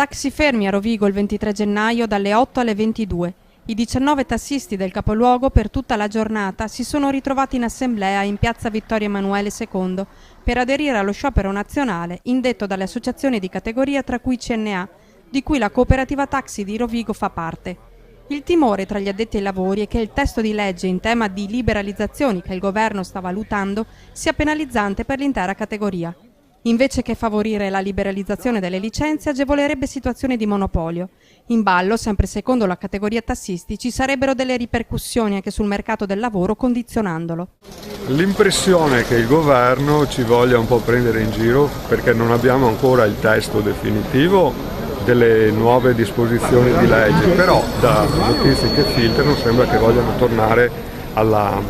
Taxi fermi a Rovigo il 23 gennaio dalle 8 alle 22. I 19 tassisti del capoluogo per tutta la giornata si sono ritrovati in assemblea in piazza Vittorio Emanuele II per aderire allo sciopero nazionale indetto dalle associazioni di categoria tra cui CNA, di cui la cooperativa taxi di Rovigo fa parte. Il timore tra gli addetti ai lavori è che il testo di legge in tema di liberalizzazioni che il governo sta valutando sia penalizzante per l'intera categoria. Invece che favorire la liberalizzazione delle licenze, agevolerebbe situazioni di monopolio. In ballo, sempre secondo la categoria tassisti, ci sarebbero delle ripercussioni anche sul mercato del lavoro, condizionandolo. L'impressione è che il governo ci voglia un po' prendere in giro perché non abbiamo ancora il testo definitivo delle nuove disposizioni di legge, però da notizie che filtrano sembra che vogliano tornare alla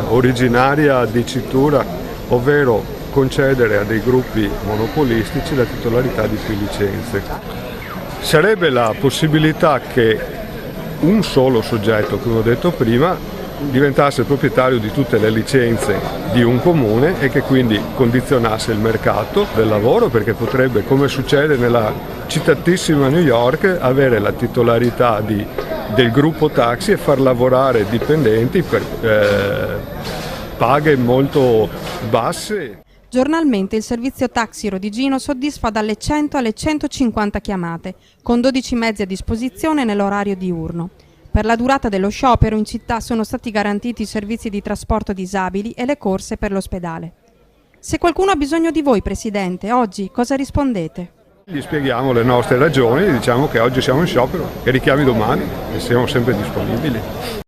originaria dicitura, ovvero concedere a dei gruppi monopolistici la titolarità di più licenze. Sarebbe la possibilità che un solo soggetto, come ho detto prima, diventasse proprietario di tutte le licenze di un comune e che quindi condizionasse il mercato del lavoro, perché potrebbe, come succede nella citatissima New York, avere la titolarità del gruppo taxi e far lavorare dipendenti per paghe molto basse. Giornalmente il servizio taxi rodigino soddisfa dalle 100 alle 150 chiamate, con 12 mezzi a disposizione nell'orario diurno. Per la durata dello sciopero in città sono stati garantiti i servizi di trasporto disabili e le corse per l'ospedale. Se qualcuno ha bisogno di voi, Presidente, oggi cosa rispondete? Gli spieghiamo le nostre ragioni, diciamo che oggi siamo in sciopero e richiami domani e siamo sempre disponibili.